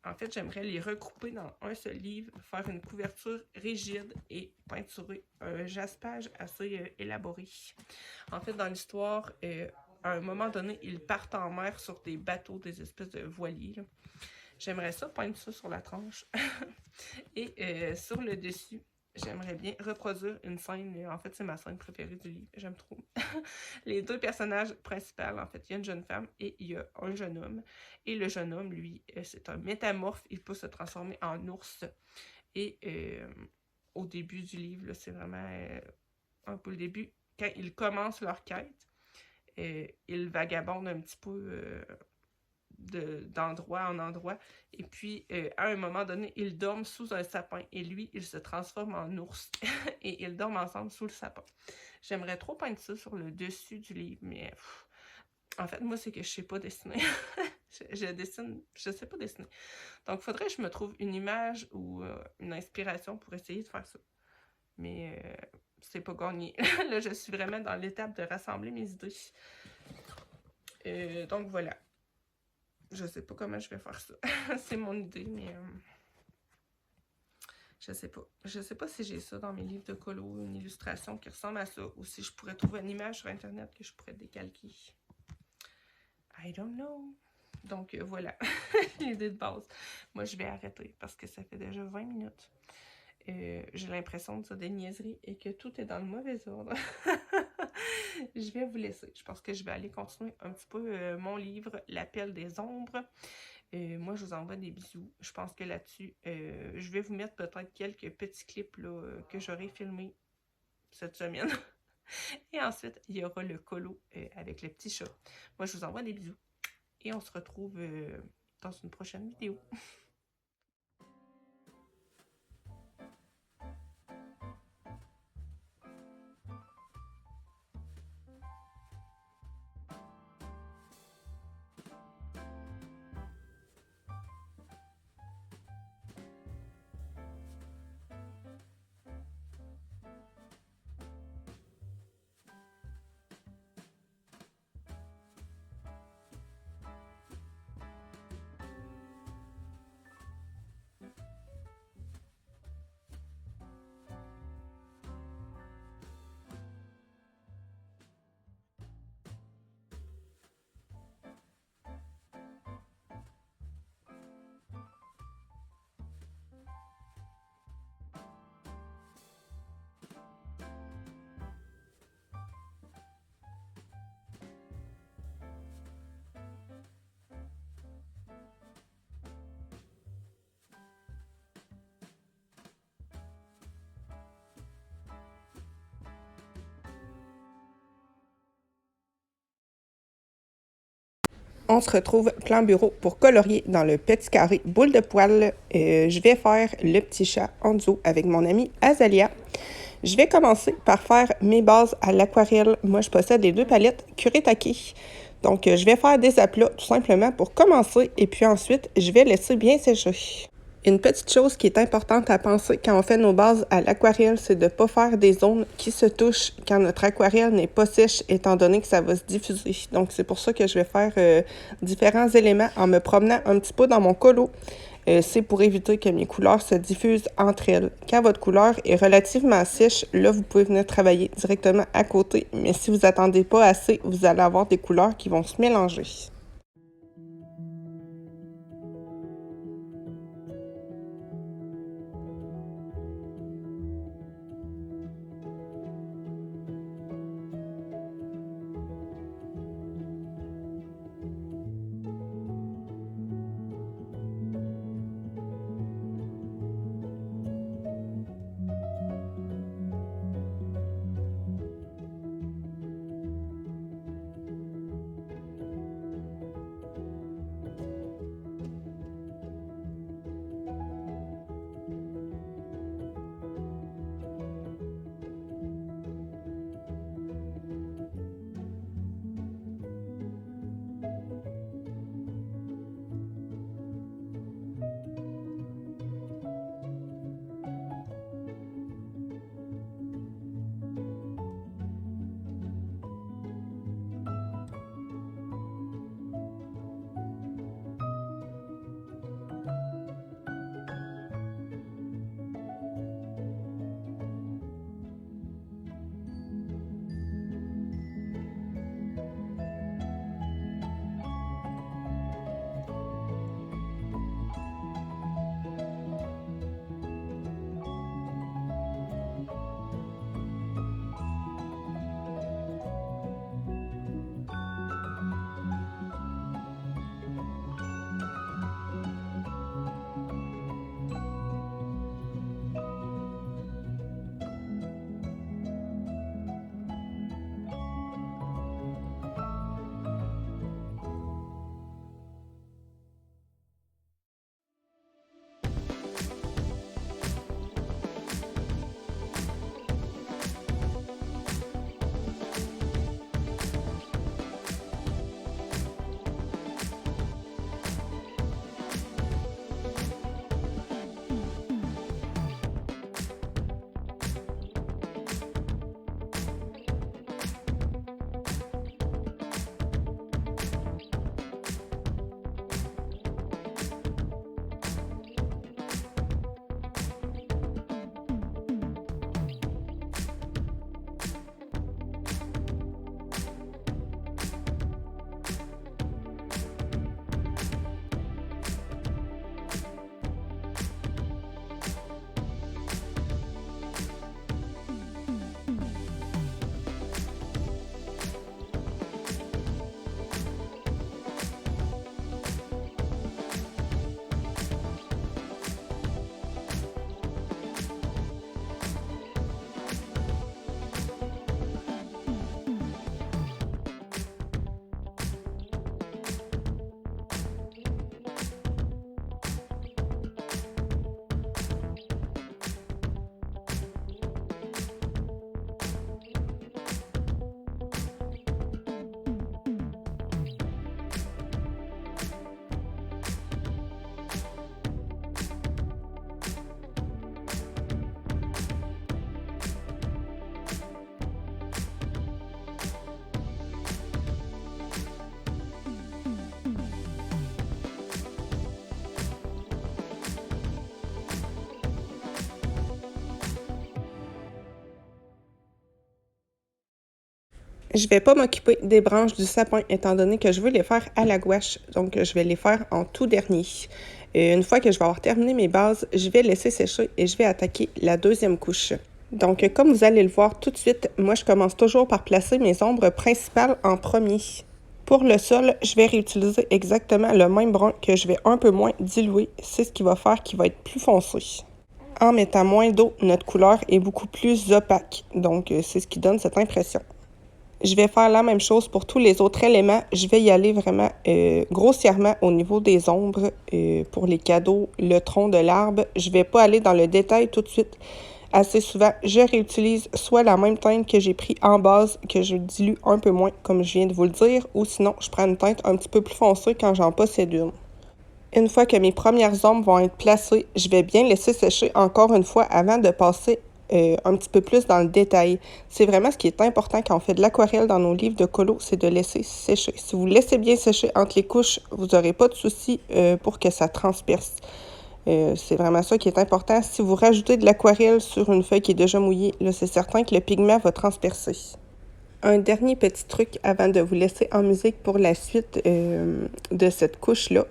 [SPEAKER 1] En fait, j'aimerais les regrouper dans un seul livre, faire une couverture rigide et peinturer un jaspage assez élaboré. En fait, dans l'histoire, à un moment donné, ils partent en mer sur des bateaux, des espèces de voiliers, là. J'aimerais ça, peindre ça sur la tranche. Et sur le dessus, j'aimerais bien reproduire une scène. En fait, c'est ma scène préférée du livre. J'aime trop. Les 2 personnages principaux, en fait, il y a une jeune femme et il y a un jeune homme. Et le jeune homme, lui, c'est un métamorphe. Il peut se transformer en ours. Et au début du livre, là, c'est vraiment un peu le début. Quand ils commencent leur quête, ils vagabondent un petit peu d'endroit en endroit. Et puis, à un moment donné, ils dorment sous un sapin. Et lui, il se transforme en ours. Et ils dorment ensemble sous le sapin. J'aimerais trop peindre ça sur le dessus du livre, mais en fait, moi, c'est que je sais pas dessiner. je dessine, je sais pas dessiner. Donc, il faudrait que je me trouve une image ou une inspiration pour essayer de faire ça. Mais c'est pas gagné. Là, je suis vraiment dans l'étape de rassembler mes idées. Donc, voilà. Je sais pas comment je vais faire ça. C'est mon idée, mais je sais pas. Je sais pas si j'ai ça dans mes livres de colo, une illustration qui ressemble à ça, ou si je pourrais trouver une image sur Internet que je pourrais décalquer. I don't know. Donc, voilà, l'idée de base. Moi, je vais arrêter parce que ça fait déjà 20 minutes. J'ai l'impression de ça des niaiseries et que tout est dans le mauvais ordre. Je vais vous laisser. Je pense que je vais aller continuer un petit peu mon livre, L'appel des ombres. Moi, je vous envoie des bisous. Je pense que là-dessus, je vais vous mettre peut-être quelques petits clips là, que j'aurai filmés cette semaine. Et ensuite, il y aura le colo avec le petit chat. Moi, je vous envoie des bisous. Et on se retrouve dans une prochaine vidéo. On se retrouve plan bureau pour colorier dans le petit carré boule de poil. Je vais faire le petit chat en duo avec mon amie Azalia. Je vais commencer par faire mes bases à l'aquarelle. Moi, je possède les 2 palettes Kuretake. Donc, je vais faire des aplats tout simplement pour commencer et puis ensuite, je vais laisser bien sécher. Une petite chose qui est importante à penser quand on fait nos bases à l'aquarelle, c'est de ne pas faire des zones qui se touchent quand notre aquarelle n'est pas sèche, étant donné que ça va se diffuser. Donc, c'est pour ça que je vais faire différents éléments en me promenant un petit peu dans mon colo. C'est pour éviter que mes couleurs se diffusent entre elles. Quand votre couleur est relativement sèche, là, vous pouvez venir travailler directement à côté. Mais si vous attendez pas assez, vous allez avoir des couleurs qui vont se mélanger. Je vais pas m'occuper des branches du sapin étant donné que je veux les faire à la gouache. Donc, je vais les faire en tout dernier. Une fois que je vais avoir terminé mes bases, je vais laisser sécher et je vais attaquer la deuxième couche. Donc, comme vous allez le voir tout de suite, moi, je commence toujours par placer mes ombres principales en premier. Pour le sol, je vais réutiliser exactement le même brun que je vais un peu moins diluer. C'est ce qui va faire qu'il va être plus foncé. En mettant moins d'eau, notre couleur est beaucoup plus opaque. Donc, c'est ce qui donne cette impression. Je vais faire la même chose pour tous les autres éléments. Je vais y aller vraiment grossièrement au niveau des ombres pour les cadeaux, le tronc de l'arbre. Je vais pas aller dans le détail tout de suite. Assez souvent, je réutilise soit la même teinte que j'ai pris en base, que je dilue un peu moins, comme je viens de vous le dire, ou sinon, je prends une teinte un petit peu plus foncée quand j'en possède une. Une fois que mes premières ombres vont être placées, je vais bien laisser sécher encore une fois avant de passer un petit peu plus dans le détail. C'est vraiment ce qui est important quand on fait de l'aquarelle dans nos livres de colo, c'est de laisser sécher. Si vous laissez bien sécher entre les couches, vous n'aurez pas de souci pour que ça transperce. C'est vraiment ça qui est important. Si vous rajoutez de l'aquarelle sur une feuille qui est déjà mouillée, là, c'est certain que le pigment va transpercer. Un dernier petit truc avant de vous laisser en musique pour la suite de cette couche-là,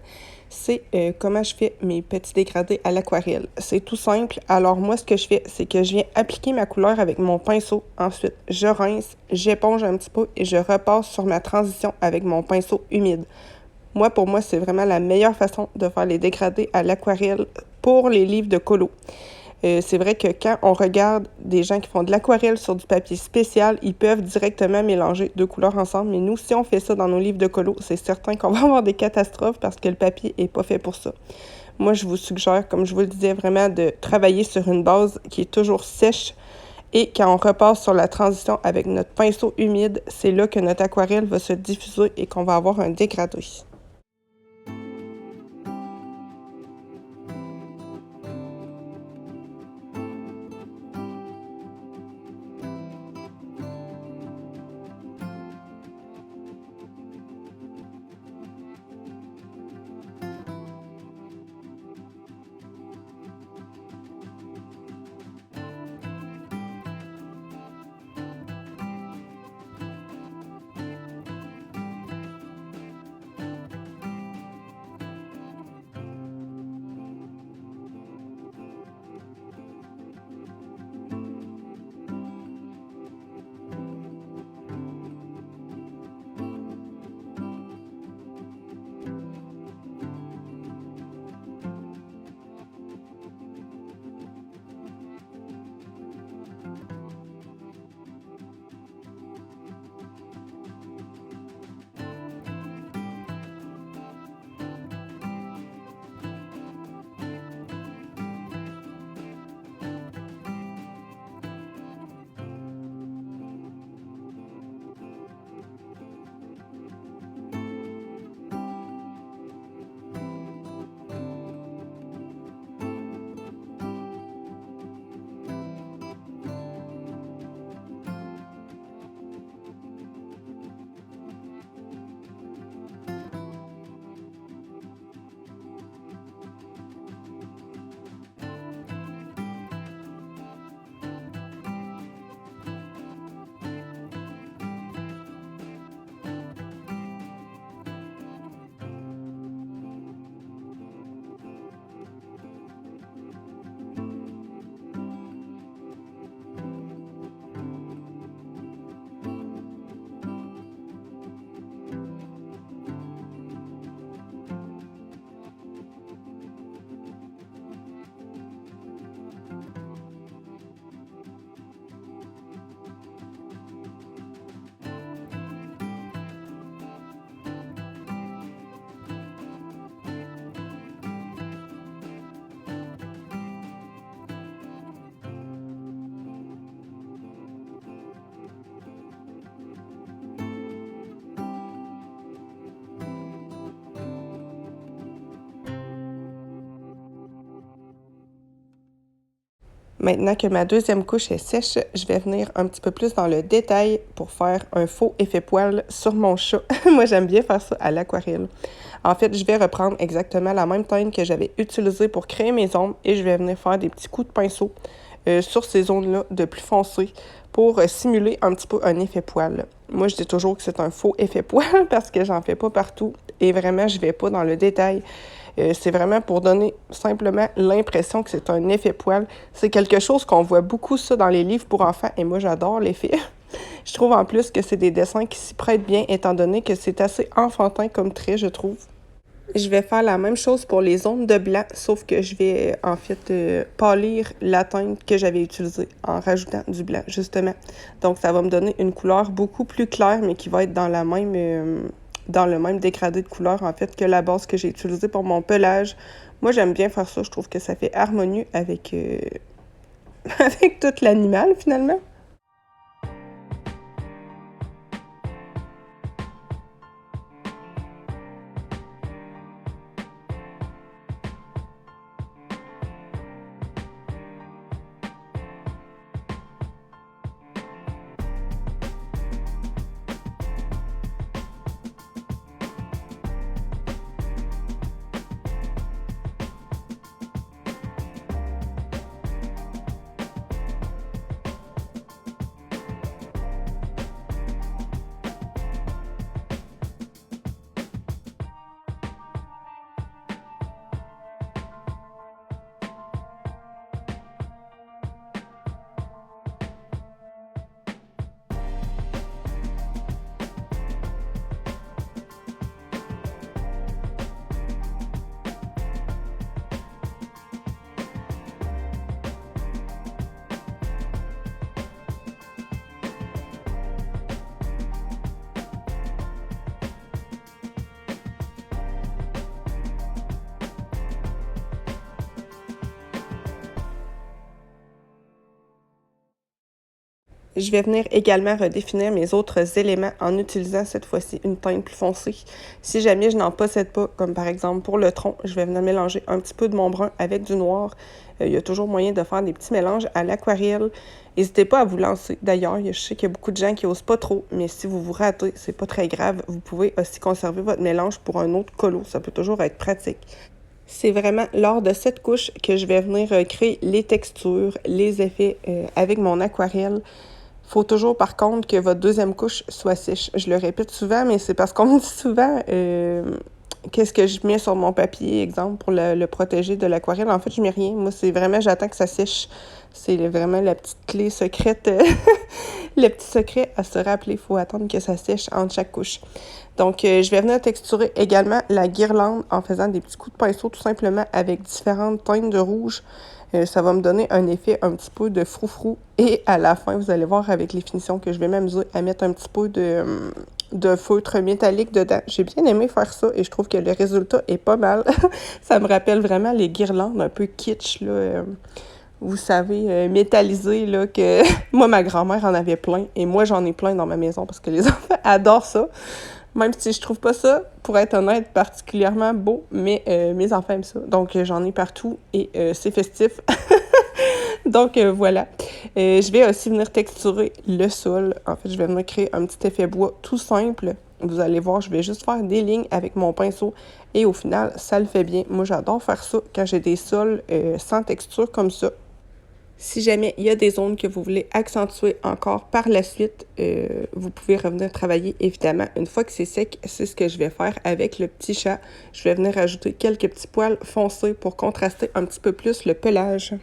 [SPEAKER 1] c'est comment je fais mes petits dégradés à l'aquarelle. C'est tout simple. Alors moi, ce que je fais, c'est que je viens appliquer ma couleur avec mon pinceau. Ensuite, je rince, j'éponge un petit peu et je repasse sur ma transition avec mon pinceau humide. Pour moi, c'est vraiment la meilleure façon de faire les dégradés à l'aquarelle pour les livres de colo. C'est vrai que quand on regarde des gens qui font de l'aquarelle sur du papier spécial, ils peuvent directement mélanger deux couleurs ensemble. Mais nous, si on fait ça dans nos livres de colo, c'est certain qu'on va avoir des catastrophes parce que le papier n'est pas fait pour ça. Moi, je vous suggère, comme je vous le disais, vraiment de travailler sur une base qui est toujours sèche. Et quand on repasse sur la transition avec notre pinceau humide, c'est là que notre aquarelle va se diffuser et qu'on va avoir un dégradé. Maintenant que ma deuxième couche est sèche, je vais venir un petit peu plus dans le détail pour faire un faux effet poil sur mon chat. Moi, j'aime bien faire ça à l'aquarelle. En fait, je vais reprendre exactement la même teinte que j'avais utilisée pour créer mes ombres et je vais venir faire des petits coups de pinceau sur ces zones-là de plus foncé pour simuler un petit peu un effet poil. Moi, je dis toujours que c'est un faux effet poil parce que j'en fais pas partout et vraiment, je vais pas dans le détail. C'est vraiment pour donner simplement l'impression que c'est un effet poil. C'est quelque chose qu'on voit beaucoup ça dans les livres pour enfants et moi, j'adore l'effet. Je trouve en plus que c'est des dessins qui s'y prêtent bien étant donné que c'est assez enfantin comme trait, je trouve. Je vais faire la même chose pour les zones de blanc, sauf que je vais en fait pâlir la teinte que j'avais utilisée en rajoutant du blanc, justement. Donc, ça va me donner une couleur beaucoup plus claire, mais qui va être dans dans le même dégradé de couleur, en fait, que la base que j'ai utilisée pour mon pelage. Moi, j'aime bien faire ça. Je trouve que ça fait harmonieux avec, avec tout l'animal, finalement. Je vais venir également redéfinir mes autres éléments en utilisant cette fois-ci une teinte plus foncée. Si jamais je n'en possède pas, comme par exemple pour le tronc, je vais venir mélanger un petit peu de mon brun avec du noir. Il y a toujours moyen de faire des petits mélanges à l'aquarelle. N'hésitez pas à vous lancer. D'ailleurs, je sais qu'il y a beaucoup de gens qui n'osent pas trop, mais si vous vous ratez, c'est pas très grave. Vous pouvez aussi conserver votre mélange pour un autre colo. Ça peut toujours être pratique. C'est vraiment lors de cette couche que je vais venir créer les textures, les effets avec mon aquarelle. Faut toujours, par contre, que votre deuxième couche soit sèche. Je le répète souvent, mais c'est parce qu'on me dit souvent qu'est-ce que je mets sur mon papier, exemple, pour le protéger de l'aquarelle. En fait, je mets rien. Moi, c'est vraiment, j'attends que ça sèche. C'est vraiment la petite clé secrète, le petit secret à se rappeler. Il faut attendre que ça sèche entre chaque couche. Donc, je vais venir texturer également la guirlande en faisant des petits coups de pinceau, tout simplement, avec différentes teintes de rouge. Ça va me donner un effet un petit peu de froufrou. Et à la fin, vous allez voir avec les finitions que je vais m'amuser à mettre un petit peu de feutre métallique dedans. J'ai bien aimé faire ça et je trouve que le résultat est pas mal. Ça me rappelle vraiment les guirlandes un peu kitsch, là. Vous savez, métallisées, là, que moi, ma grand-mère en avait plein. Et moi, j'en ai plein dans ma maison parce que les enfants adorent ça. Même si je trouve pas ça, pour être honnête, particulièrement beau, mais mes enfants aiment ça. Donc, j'en ai partout et c'est festif. Donc, voilà. Je vais aussi venir texturer le sol. En fait, je vais venir créer un petit effet bois tout simple. Vous allez voir, je vais juste faire des lignes avec mon pinceau et au final, ça le fait bien. Moi, j'adore faire ça quand j'ai des sols sans texture comme ça. Si jamais il y a des zones que vous voulez accentuer encore par la suite, vous pouvez revenir travailler, évidemment. Une fois que c'est sec, c'est ce que je vais faire avec le petit chat. Je vais venir ajouter quelques petits poils foncés pour contraster un petit peu plus le pelage.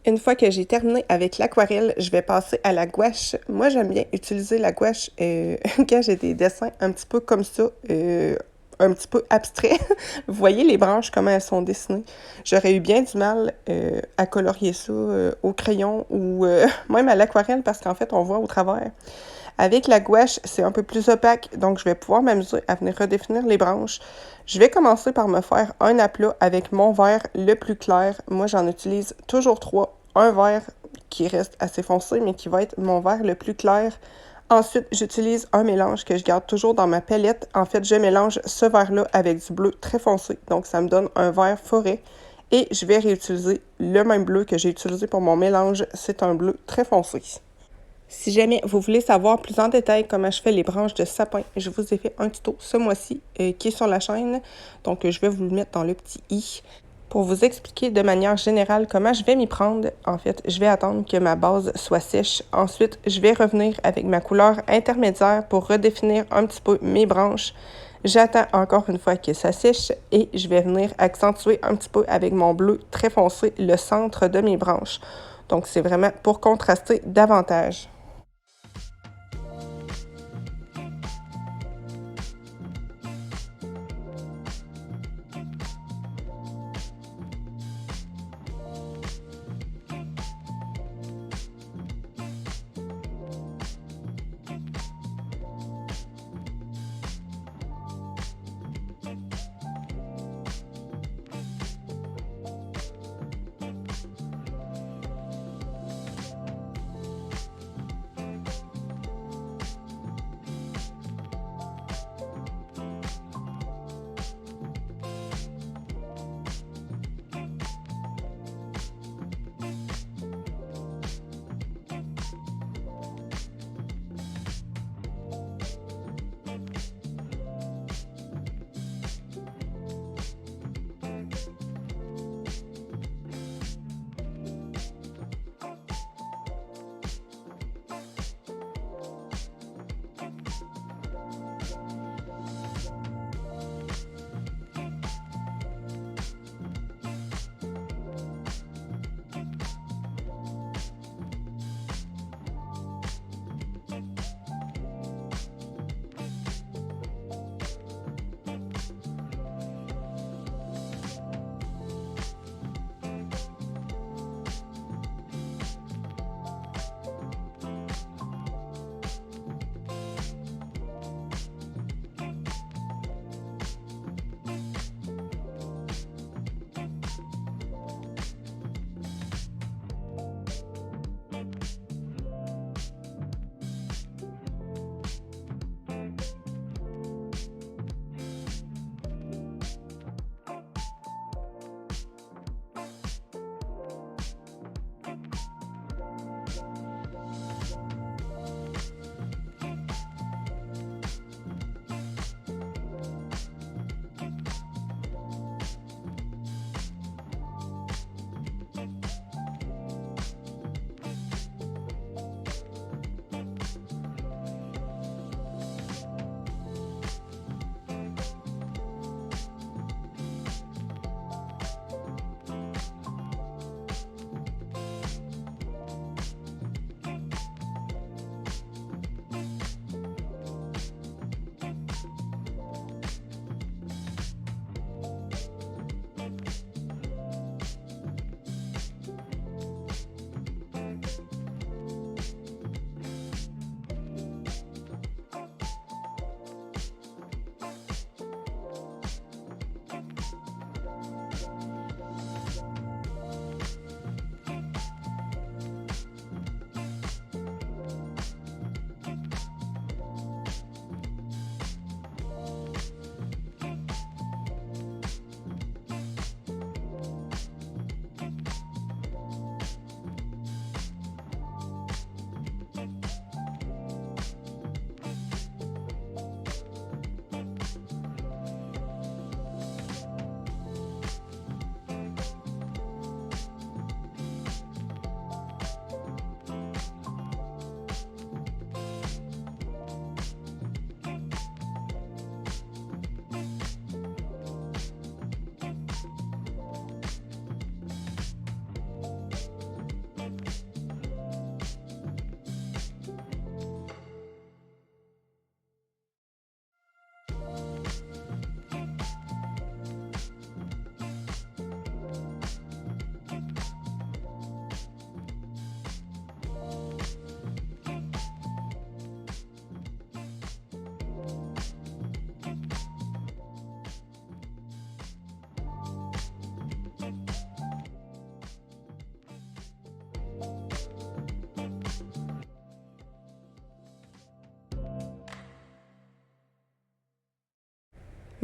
[SPEAKER 1] Une fois que j'ai terminé avec l'aquarelle, je vais passer à la gouache. Moi, j'aime bien utiliser la gouache quand j'ai des dessins un petit peu comme ça, un petit peu abstraits. Vous voyez les branches, comment elles sont dessinées. J'aurais eu bien du mal à colorier ça au crayon ou même à l'aquarelle parce qu'en fait, on voit au travers. Avec la gouache, c'est un peu plus opaque, donc je vais pouvoir m'amuser à venir redéfinir les branches. Je vais commencer par me faire un aplat avec mon vert le plus clair. Moi, j'en utilise toujours 3. Un vert qui reste assez foncé, mais qui va être mon vert le plus clair. Ensuite, j'utilise un mélange que je garde toujours dans ma palette. En fait, je mélange ce vert-là avec du bleu très foncé, donc ça me donne un vert forêt. Et je vais réutiliser le même bleu que j'ai utilisé pour mon mélange. C'est un bleu très foncé. Si jamais vous voulez savoir plus en détail comment je fais les branches de sapin, je vous ai fait un tuto ce mois-ci qui est sur la chaîne. Donc, je vais vous le mettre dans le petit i. Pour vous expliquer de manière générale comment je vais m'y prendre, en fait, je vais attendre que ma base soit sèche. Ensuite, je vais revenir avec ma couleur intermédiaire pour redéfinir un petit peu mes branches. J'attends encore une fois que ça sèche et je vais venir accentuer un petit peu avec mon bleu très foncé le centre de mes branches. Donc, c'est vraiment pour contraster davantage.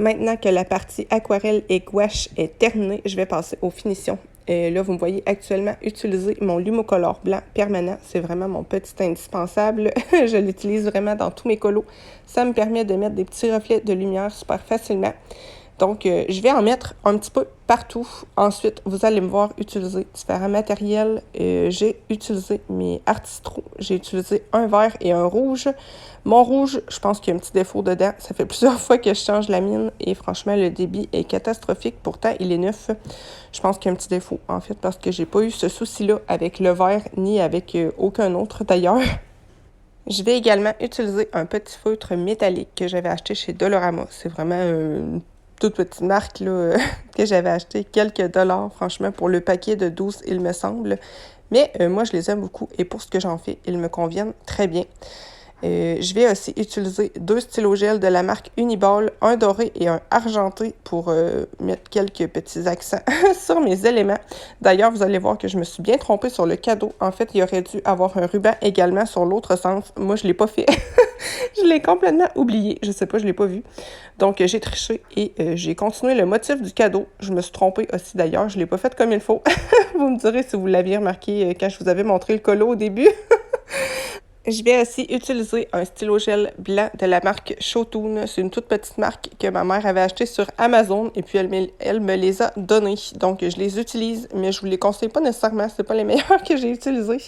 [SPEAKER 1] Maintenant que la partie aquarelle et gouache est terminée, je vais passer aux finitions. Là, vous me voyez actuellement utiliser mon Lumocolor blanc permanent. C'est vraiment mon petit indispensable. Je l'utilise vraiment dans tous mes colos. Ça me permet de mettre des petits reflets de lumière super facilement. Donc, je vais en mettre un petit peu partout. Ensuite, vous allez me voir utiliser différents matériels. J'ai utilisé mes Artistro. J'ai utilisé un vert et un rouge. Mon rouge, je pense qu'il y a un petit défaut dedans. Ça fait plusieurs fois que je change la mine et franchement, le débit est catastrophique. Pourtant, il est neuf. Je pense qu'il y a un petit défaut, en fait, parce que j'ai pas eu ce souci-là avec le vert ni avec aucun autre d'ailleurs. Je vais également utiliser un petit feutre métallique que j'avais acheté chez Dolorama. C'est vraiment une toute petite marque là, que j'avais acheté quelques dollars, franchement, pour le paquet de 12, il me semble. Mais moi, je les aime beaucoup et pour ce que j'en fais, ils me conviennent très bien. Je vais aussi utiliser 2 stylos gel de la marque Uniball, un doré et un argenté pour mettre quelques petits accents sur mes éléments. D'ailleurs, vous allez voir que je me suis bien trompée sur le cadeau. En fait, il aurait dû avoir un ruban également sur l'autre sens. Moi, je ne l'ai pas fait. Je l'ai complètement oublié. Je sais pas, je ne l'ai pas vu. Donc, j'ai triché et j'ai continué le motif du cadeau. Je me suis trompée aussi d'ailleurs. Je ne l'ai pas fait comme il faut. Vous me direz si vous l'aviez remarqué quand je vous avais montré le colo au début. Je vais aussi utiliser un stylo gel blanc de la marque Shotoon. C'est une toute petite marque que ma mère avait achetée sur Amazon et puis elle me les a donnés. Donc, je les utilise, mais je vous les conseille pas nécessairement. C'est pas les meilleurs que j'ai utilisés.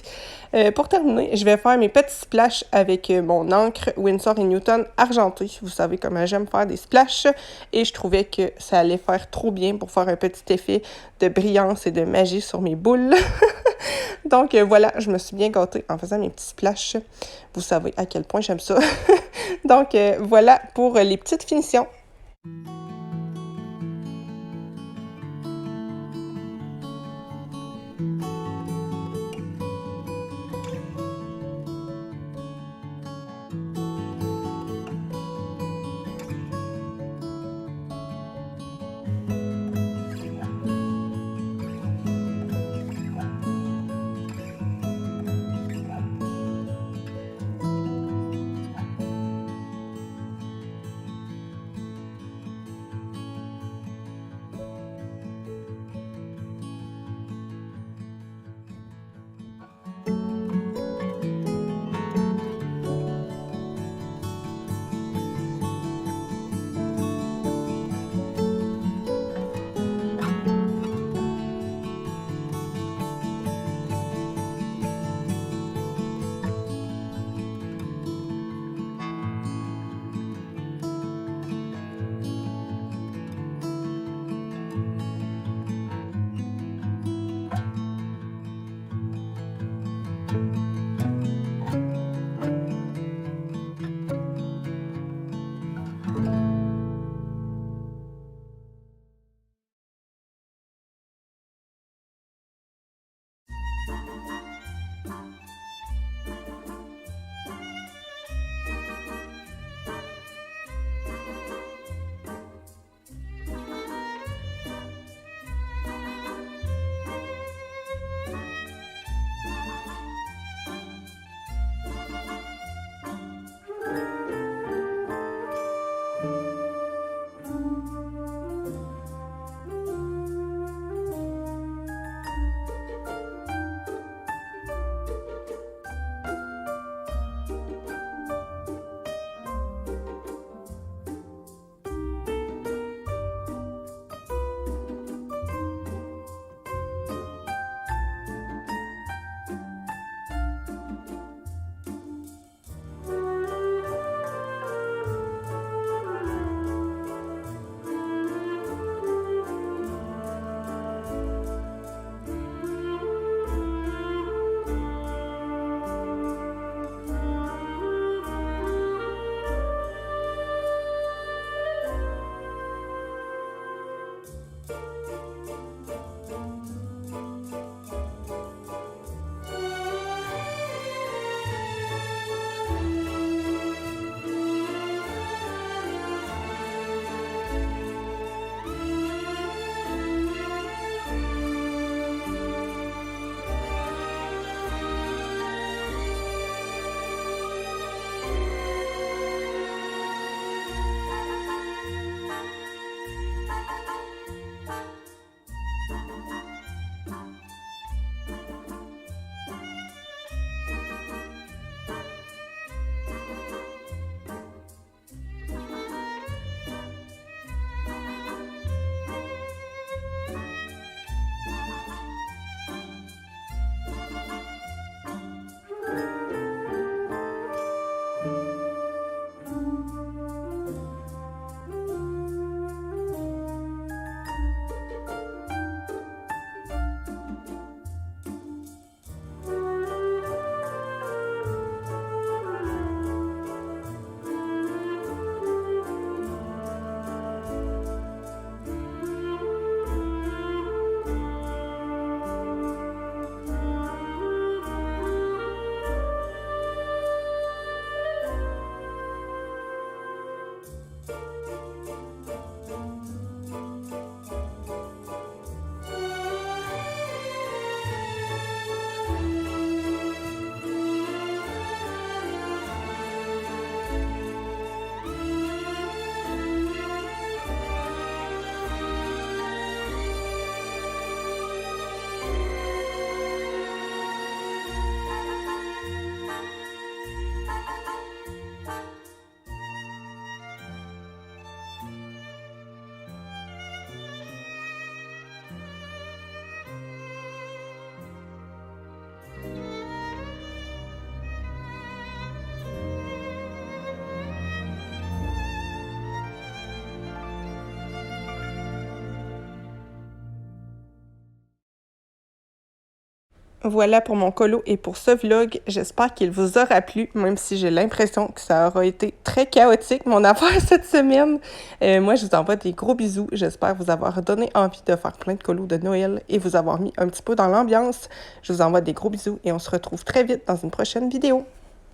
[SPEAKER 1] Pour terminer, je vais faire mes petits splashes avec mon encre Winsor & Newton argentée. Vous savez comment j'aime faire des splashes. Et je trouvais que ça allait faire trop bien pour faire un petit effet de brillance et de magie sur mes boules. Donc voilà, je me suis bien gâtée en faisant mes petits splashes. Vous savez à quel point j'aime ça. Donc voilà pour les petites finitions. Voilà pour mon colo et pour ce vlog. J'espère qu'il vous aura plu, même si j'ai l'impression que ça aura été très chaotique, mon affaire cette semaine. Moi, je vous envoie des gros bisous. J'espère vous avoir donné envie de faire plein de colos de Noël et vous avoir mis un petit peu dans l'ambiance. Je vous envoie des gros bisous et on se retrouve très vite dans une prochaine vidéo.